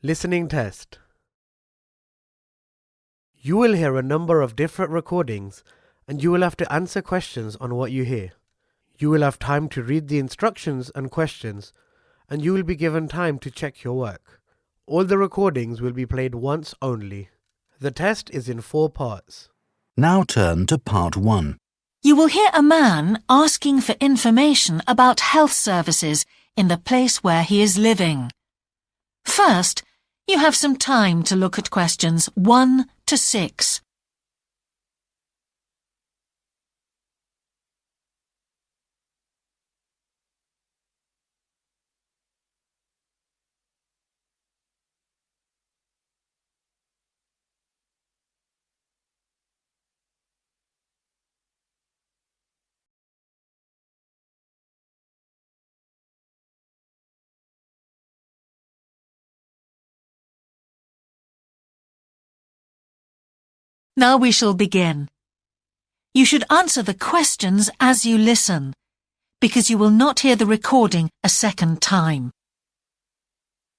Listening test. You will hear a number of different recordings and you will have to answer questions on what you hear. You will have time to read the instructions and questions and you will be given time to check your work. All the recordings will be played once only. The test is in 4 parts. Now turn to part 1. You will hear a man asking for information about health services in the place where he is living. First, you have some time to look at questions 1 to 6. Now we shall begin. You should answer the questions as you listen, because you will not hear the recording a second time.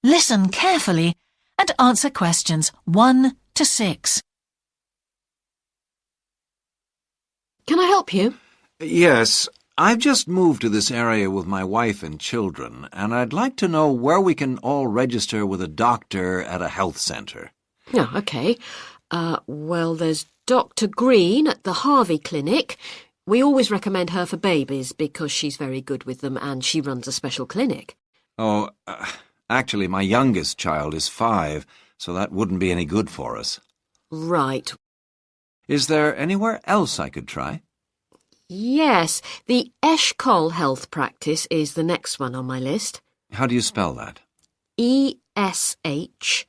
Listen carefully and answer questions 1 to 6. Can I help you? Yes, I've just moved to this area with my wife and children, and I'd like to know where we can all register with a doctor at a health centre. Oh, OK. Well, there's Dr. Green at the Harvey Clinic. We always recommend her for babies because she's very good with them and she runs a special clinic. Oh, actually, my youngest child is 5, so that wouldn't be any good for us. Right. Is there anywhere else I could try? Yes, the Eshcol Health Practice is the next one on my list. How do you spell that? Eshcol.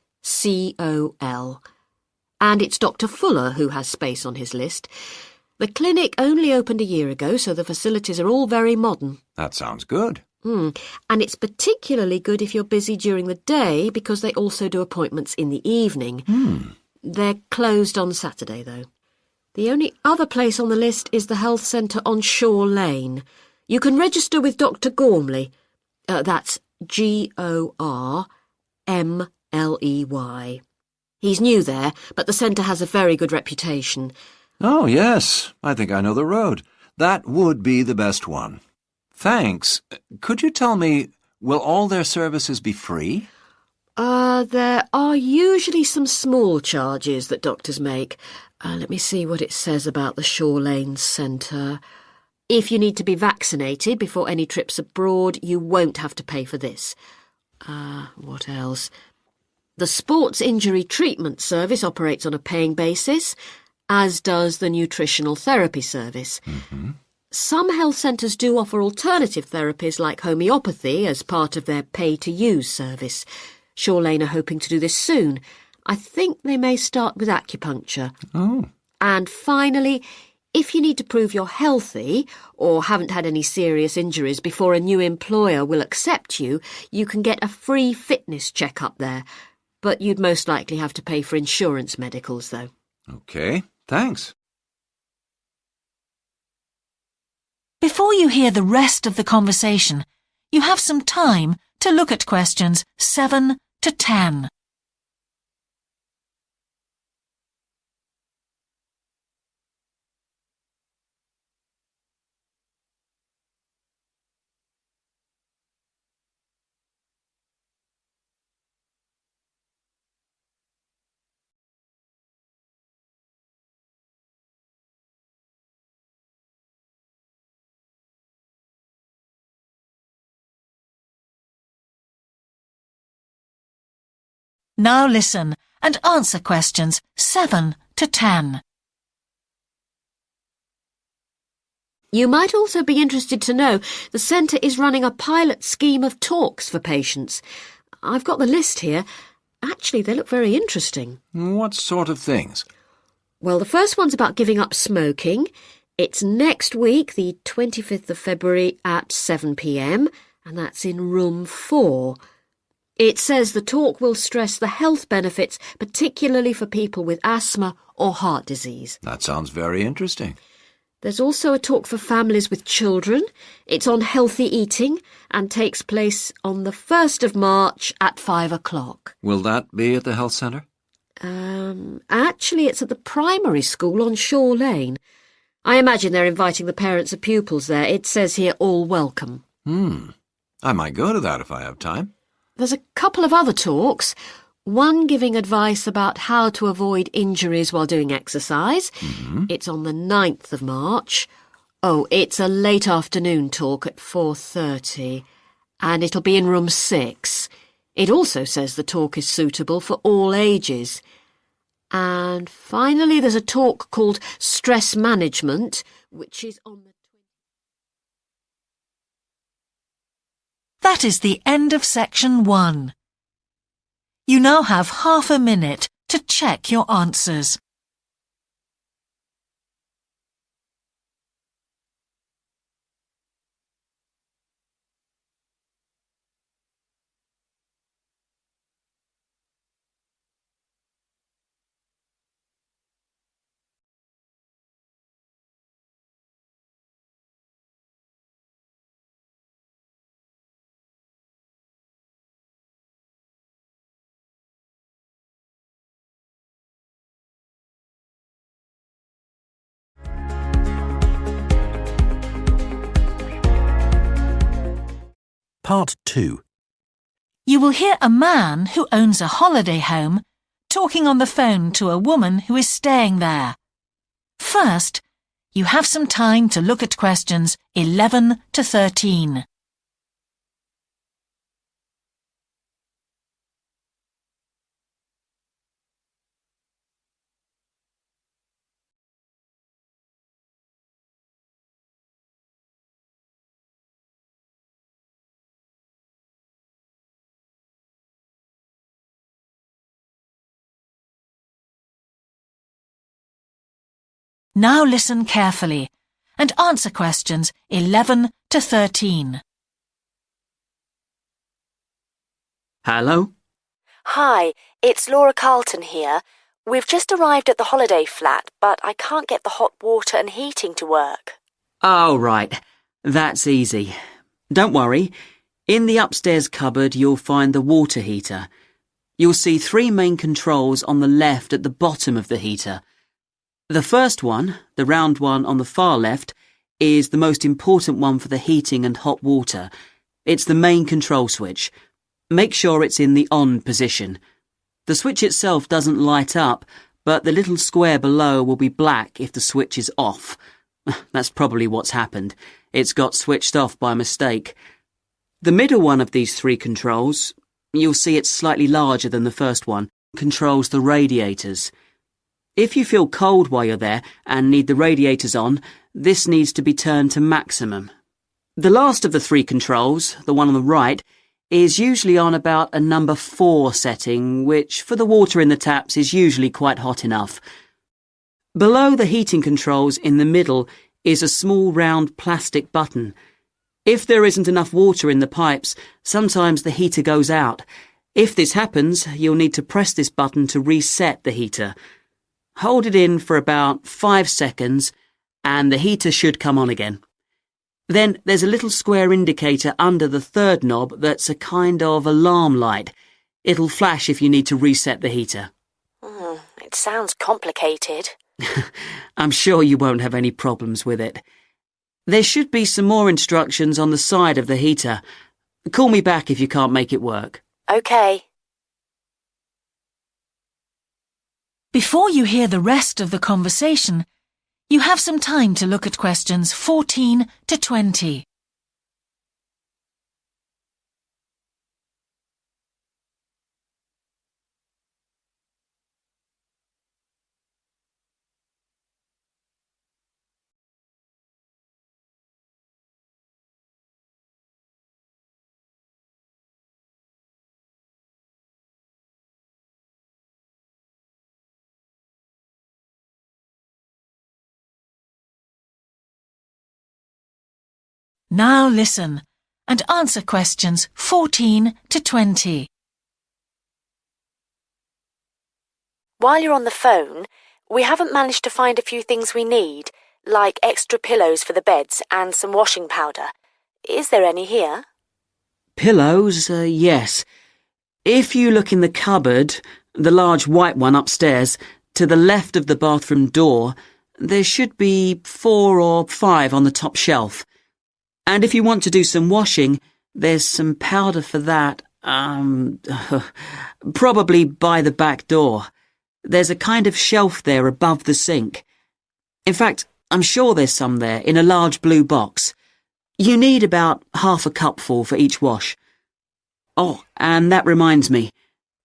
And it's Dr. Fuller who has space on his list. The clinic only opened a year ago, so the facilities are all very modern. That sounds good. And it's particularly good if you're busy during the day because they also do appointments in the evening. They're closed on Saturday, though. The only other place on the list is the health centre on Shore Lane. You can register with Dr. Gormley. That's Gormley. He's new there, but the centre has a very good reputation. Oh, yes. I think I know the road. That would be the best one. Thanks. Could you tell me, will all their services be free? There are usually some small charges that doctors make. Let me see what it says about the Shore Lane Centre. If you need to be vaccinated before any trips abroad, you won't have to pay for this. What else? The Sports Injury Treatment Service operates on a paying basis, as does the Nutritional Therapy Service. Some health centres do offer alternative therapies like homeopathy as part of their pay-to-use service. Shore Lane are hoping to do this soon. I think they may start with acupuncture. Oh. And finally, if you need to prove you're healthy or haven't had any serious injuries before a new employer will accept you, you can get a free fitness check-up there. But you'd most likely have to pay for insurance medicals, though. OK, thanks. Before you hear the rest of the conversation, you have some time to look at questions 7 to 10. Now listen and answer questions 7 to 10. You might also be interested to know the centre is running a pilot scheme of talks for patients. I've got the list here. Actually, they look very interesting. What sort of things? Well, the first one's about giving up smoking. It's next week, the 25th of February at 7 p.m, and that's in room 4. It says the talk will stress the health benefits, particularly for people with asthma or heart disease. That sounds very interesting. There's also a talk for families with children. It's on healthy eating and takes place on the 1st of March at 5 o'clock. Will that be at the health centre? Actually, it's at the primary school on Shore Lane. I imagine they're inviting the parents of pupils there. It says here, all welcome. I might go to that if I have time. There's a couple of other talks. One giving advice about how to avoid injuries while doing exercise. It's on the 9th of March. Oh, it's a late afternoon talk at 4:30, and it'll be in room 6. It also says the talk is suitable for all ages. And finally, there's a talk called Stress Management, which is on the... That is the end of section 1. You now have half a minute to check your answers. Part 2. You will hear a man who owns a holiday home talking on the phone to a woman who is staying there. First, you have some time to look at questions 11 to 13. Now listen carefully and answer questions 11 to 13. Hello? Hi, it's Laura Carlton here. We've just arrived at the holiday flat, but I can't get the hot water and heating to work. Oh, right. That's easy. Don't worry. In the upstairs cupboard, you'll find the water heater. You'll see 3 main controls on the left at the bottom of the heater. The first one, the round one on the far left, is the most important one for the heating and hot water. It's the main control switch. Make sure it's in the on position. The switch itself doesn't light up, but the little square below will be black if the switch is off. That's probably what's happened. It's got switched off by mistake. The middle one of these 3 controls, you'll see it's slightly larger than the first one, controls the radiators. If you feel cold while you're there and need the radiators on, this needs to be turned to maximum. The last of the 3 controls, the one on the right, is usually on about a number 4 setting, which for the water in the taps is usually quite hot enough. Below the heating controls in the middle is a small round plastic button. If there isn't enough water in the pipes, sometimes the heater goes out. If this happens, you'll need to press this button to reset the heater. Hold it in for about 5 seconds and the heater should come on again. Then there's a little square indicator under the 3rd knob that's a kind of alarm light. It'll flash if you need to reset the heater. It sounds complicated. I'm sure you won't have any problems with it. There should be some more instructions on the side of the heater. Call me back if you can't make it work. OK. Before you hear the rest of the conversation, you have some time to look at questions 14 to 20. Now listen and answer questions 14 to 20. While you're on the phone, we haven't managed to find a few things we need, like extra pillows for the beds and some washing powder. Is there any here? Pillows, yes. If you look in the cupboard, the large white one upstairs, to the left of the bathroom door, there should be 4 or 5 on the top shelf. And if you want to do some washing, there's some powder for that, probably by the back door. There's a kind of shelf there above the sink. In fact, I'm sure there's some there in a large blue box. You need about half a cupful for each wash. Oh, and that reminds me.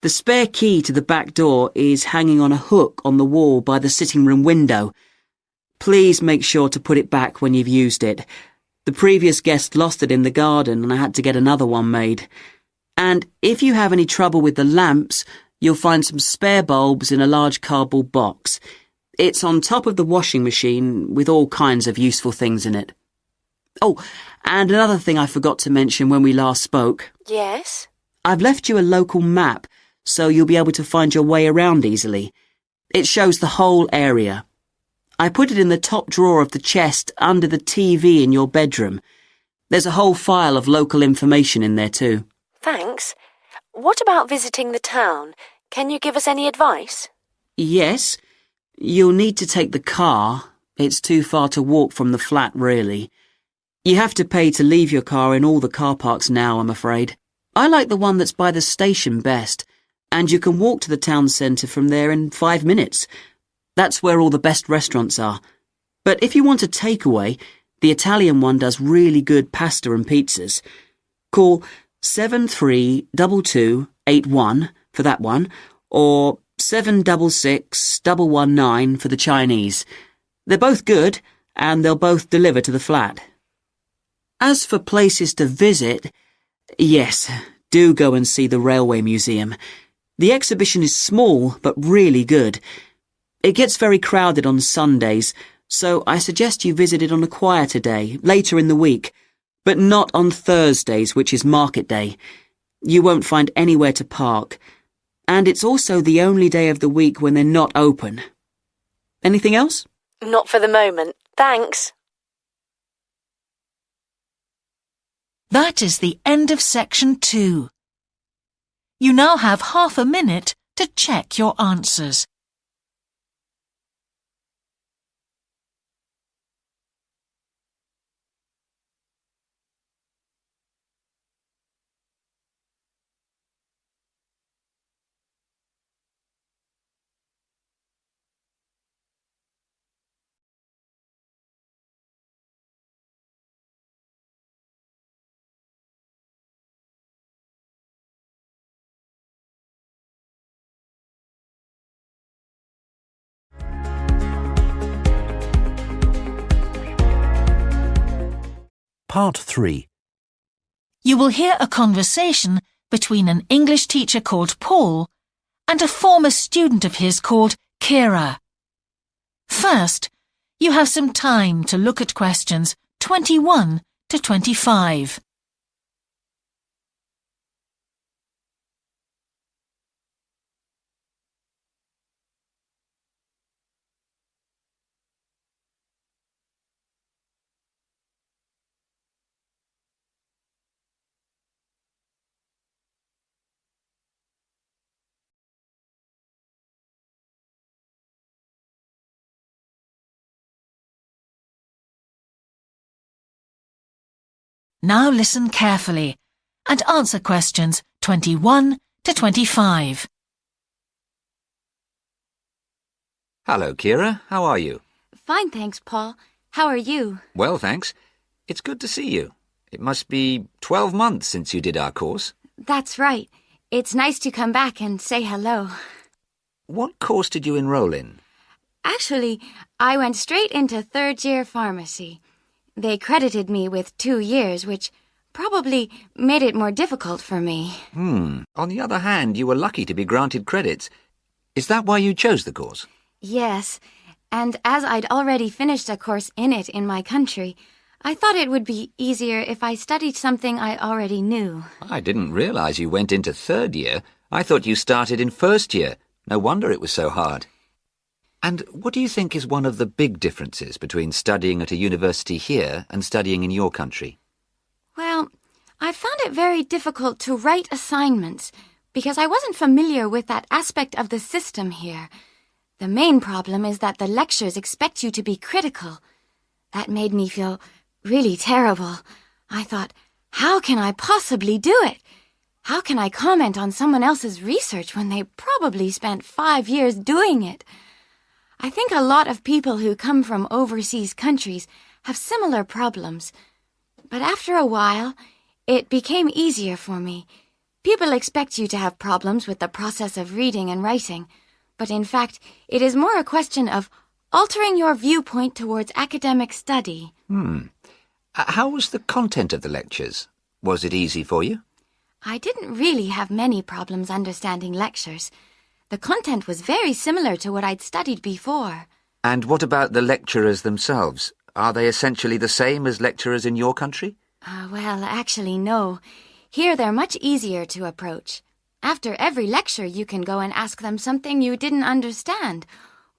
The spare key to the back door is hanging on a hook on the wall by the sitting room window. Please make sure to put it back when you've used it. The previous guest lost it in the garden and I had to get another one made. And if you have any trouble with the lamps, you'll find some spare bulbs in a large cardboard box. It's on top of the washing machine with all kinds of useful things in it. Oh, and another thing I forgot to mention when we last spoke. Yes? I've left you a local map, so you'll be able to find your way around easily. It shows the whole area. I put it in the top drawer of the chest under the TV in your bedroom. There's a whole file of local information in there too. Thanks. What about visiting the town? Can you give us any advice? Yes. You'll need to take the car. It's too far to walk from the flat, really. You have to pay to leave your car in all the car parks now, I'm afraid. I like the one that's by the station best, and you can walk to the town centre from there in 5 minutes. That's where all the best restaurants are. But if you want a takeaway, the Italian one does really good pasta and pizzas. Call 732281 for that one, or 766119 for the Chinese. They're both good, and they'll both deliver to the flat. As for places to visit, yes, do go and see the Railway Museum. The exhibition is small, but really good. It gets very crowded on Sundays, so I suggest you visit it on a quieter day, later in the week, but not on Thursdays, which is market day. You won't find anywhere to park, and it's also the only day of the week when they're not open. Anything else? Not for the moment. Thanks. That is the end of section 2. You now have half a minute to check your answers. Part 3. You will hear a conversation between an English teacher called Paul and a former student of his called Kira. First, you have some time to look at questions 21 to 25. Now listen carefully and answer questions 21 to 25. Hello, Kira. How are you? Fine, thanks, Paul. How are you? Well, thanks. It's good to see you. It must be 12 months since you did our course. That's right. It's nice to come back and say hello. What course did you enroll in? Actually, I went straight into third-year pharmacy. They credited me with 2 years, which probably made it more difficult for me. On the other hand, you were lucky to be granted credits. Is that why you chose the course? Yes, and as I'd already finished a course in it in my country, I thought it would be easier if I studied something I already knew. I didn't realize you went into third year. I thought you started in first year. No wonder it was so hard. And what do you think is one of the big differences between studying at a university here and studying in your country? Well, I found it very difficult to write assignments because I wasn't familiar with that aspect of the system here. The main problem is that the lectures expect you to be critical. That made me feel really terrible. I thought, how can I possibly do it? How can I comment on someone else's research when they probably spent 5 years doing it? I think a lot of people who come from overseas countries have similar problems. But after a while, it became easier for me. People expect you to have problems with the process of reading and writing, but in fact, it is more a question of altering your viewpoint towards academic study. How was the content of the lectures? Was it easy for you? I didn't really have many problems understanding lectures. The content was very similar to what I'd studied before. And what about the lecturers themselves? Are they essentially the same as lecturers in your country? Well, actually, no. Here they're much easier to approach. After every lecture, you can go and ask them something you didn't understand,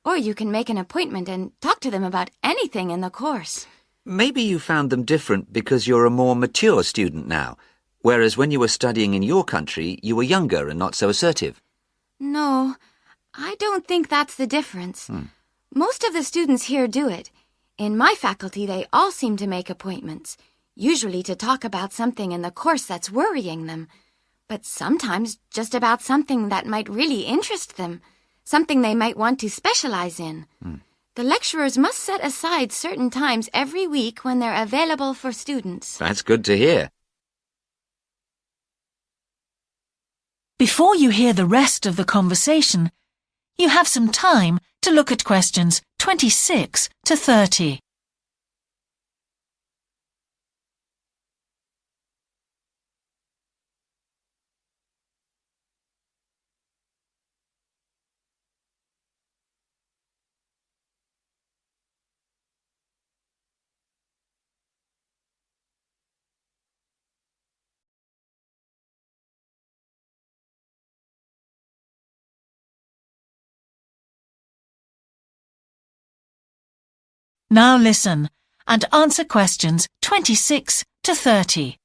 or you can make an appointment and talk to them about anything in the course. Maybe you found them different because you're a more mature student now, whereas when you were studying in your country, you were younger and not so assertive. No, I don't think that's the difference. Most of the students here do it. In my faculty, they all seem to make appointments, usually to talk about something in the course that's worrying them, but sometimes just about something that might really interest them, something they might want to specialize in. The lecturers must set aside certain times every week when they're available for students. That's good to hear. Before you hear the rest of the conversation, you have some time to look at questions 26 to 30. Now listen and answer questions 26 to 30.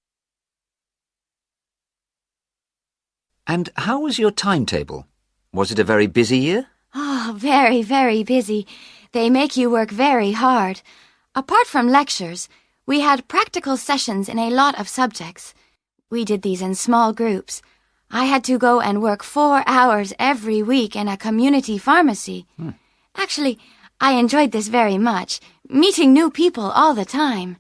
And how was your timetable? Was it a very busy year? Oh, very, very busy. They make you work very hard. Apart from lectures, we had practical sessions in a lot of subjects. We did these in small groups. I had to go and work 4 hours every week in a community pharmacy. Actually, I enjoyed this very much, meeting new people all the time.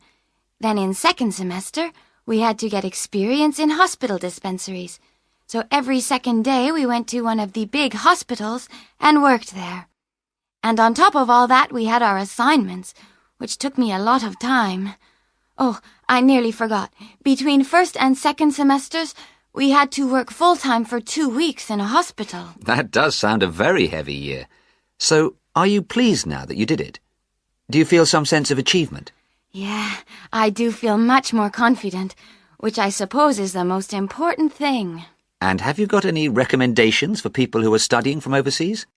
Then in second semester, we had to get experience in hospital dispensaries. So every second day we went to one of the big hospitals and worked there. And on top of all that, we had our assignments, which took me a lot of time. Oh, I nearly forgot. Between first and second semesters, we had to work full-time for 2 weeks in a hospital. That does sound a very heavy year. So, are you pleased now that you did it? Do you feel some sense of achievement? Yeah, I do feel much more confident, which I suppose is the most important thing. And have you got any recommendations for people who are studying from overseas?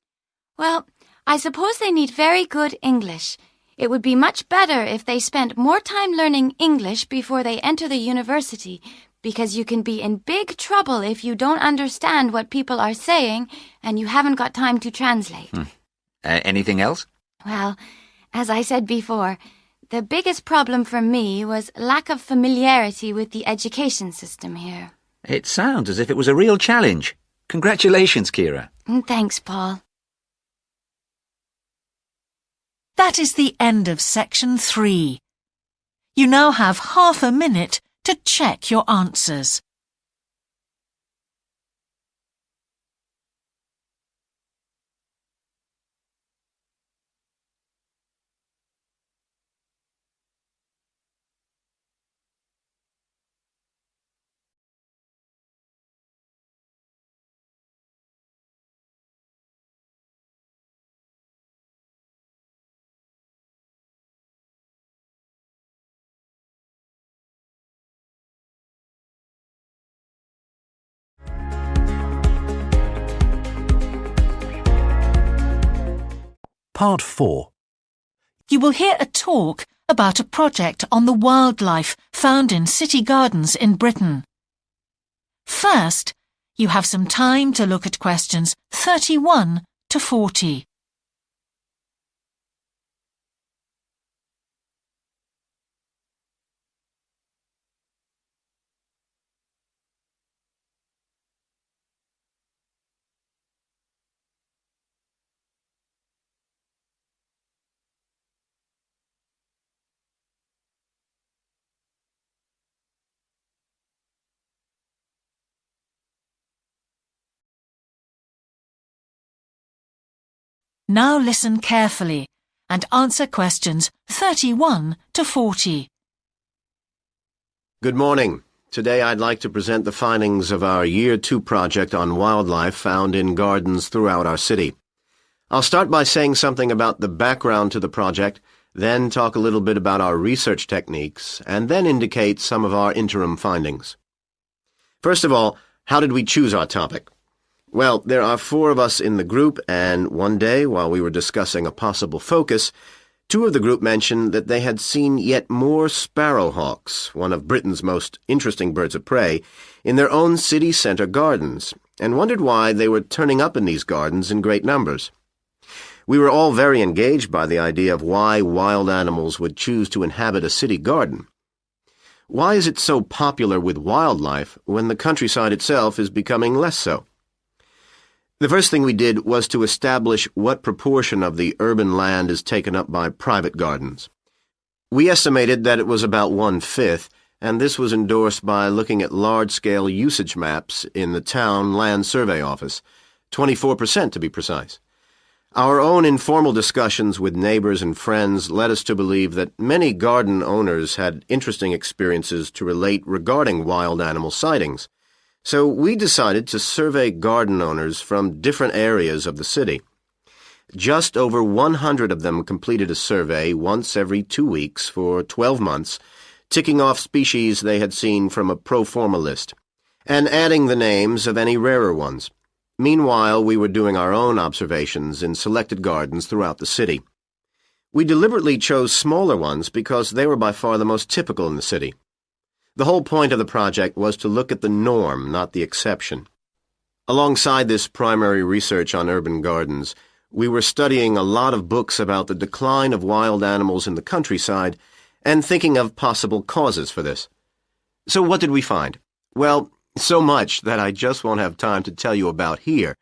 Well, I suppose they need very good English. It would be much better if they spent more time learning English before they enter the university, because you can be in big trouble if you don't understand what people are saying and you haven't got time to translate. Anything else? Well, as I said before, the biggest problem for me was lack of familiarity with the education system here. It sounds as if it was a real challenge. Congratulations, Kira. Thanks, Paul. That is the end of section 3. You now have half a minute to check your answers. Part 4. You will hear a talk about a project on the wildlife found in city gardens in Britain. First, you have some time to look at questions 31 to 40. Now listen carefully and answer questions 31 to 40. Good morning. Today I'd like to present the findings of our Year 2 project on wildlife found in gardens throughout our city. I'll start by saying something about the background to the project, then talk a little bit about our research techniques, and then indicate some of our interim findings. First of all, how did we choose our topic? Well, there are 4 of us in the group, and one day, while we were discussing a possible focus, 2 of the group mentioned that they had seen yet more sparrowhawks, one of Britain's most interesting birds of prey, in their own city centre gardens, and wondered why they were turning up in these gardens in great numbers. We were all very engaged by the idea of why wild animals would choose to inhabit a city garden. Why is it so popular with wildlife when the countryside itself is becoming less so? The first thing we did was to establish what proportion of the urban land is taken up by private gardens. We estimated that it was about 1/5, and this was endorsed by looking at large-scale usage maps in the town land survey office, 24% to be precise. Our own informal discussions with neighbors and friends led us to believe that many garden owners had interesting experiences to relate regarding wild animal sightings. So we decided to survey garden owners from different areas of the city. Just over 100 of them completed a survey once every 2 weeks for 12 months, ticking off species they had seen from a pro forma list, and adding the names of any rarer ones. Meanwhile, we were doing our own observations in selected gardens throughout the city. We deliberately chose smaller ones because they were by far the most typical in the city. The whole point of the project was to look at the norm, not the exception. Alongside this primary research on urban gardens, we were studying a lot of books about the decline of wild animals in the countryside and thinking of possible causes for this. So what did we find? Well, so much that I just won't have time to tell you about here.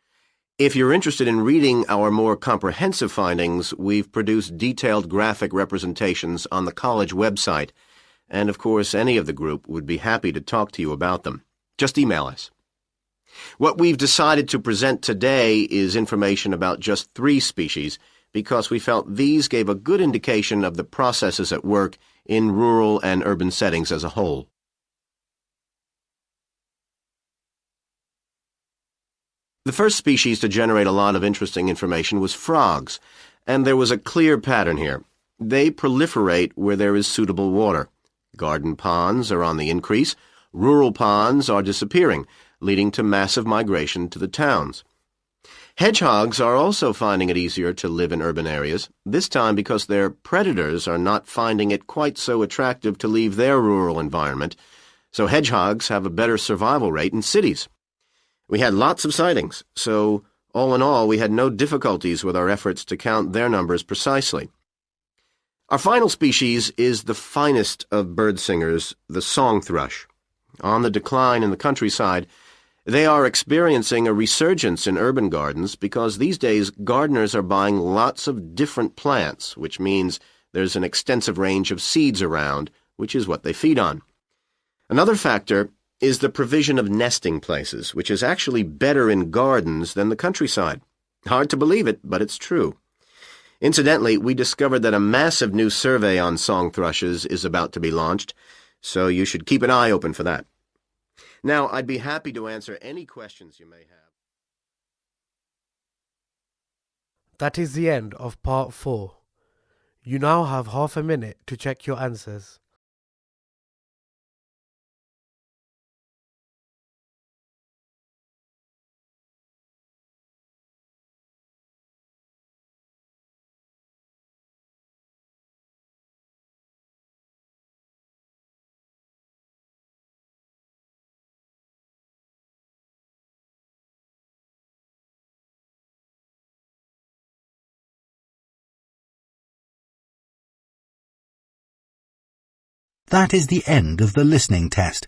If you're interested in reading our more comprehensive findings, we've produced detailed graphic representations on the college website, and of course any of the group would be happy to talk to you about them. Just email us. What we've decided to present today is information about just 3 species because we felt these gave a good indication of the processes at work in rural and urban settings as a whole. The first species to generate a lot of interesting information was frogs, and there was a clear pattern here. They proliferate where there is suitable water. Garden ponds are on the increase, rural ponds are disappearing, leading to massive migration to the towns. Hedgehogs are also finding it easier to live in urban areas, this time because their predators are not finding it quite so attractive to leave their rural environment, so hedgehogs have a better survival rate in cities. We had lots of sightings, so all in all we had no difficulties with our efforts to count their numbers precisely. Our final species is the finest of bird singers, the song thrush. On the decline in the countryside, they are experiencing a resurgence in urban gardens because these days gardeners are buying lots of different plants, which means there's an extensive range of seeds around, which is what they feed on. Another factor is the provision of nesting places, which is actually better in gardens than the countryside. Hard to believe it, but it's true. Incidentally, we discovered that a massive new survey on song thrushes is about to be launched, so you should keep an eye open for that. Now, I'd be happy to answer any questions you may have. That is the end of part 4. You now have half a minute to check your answers. That is the end of the listening test.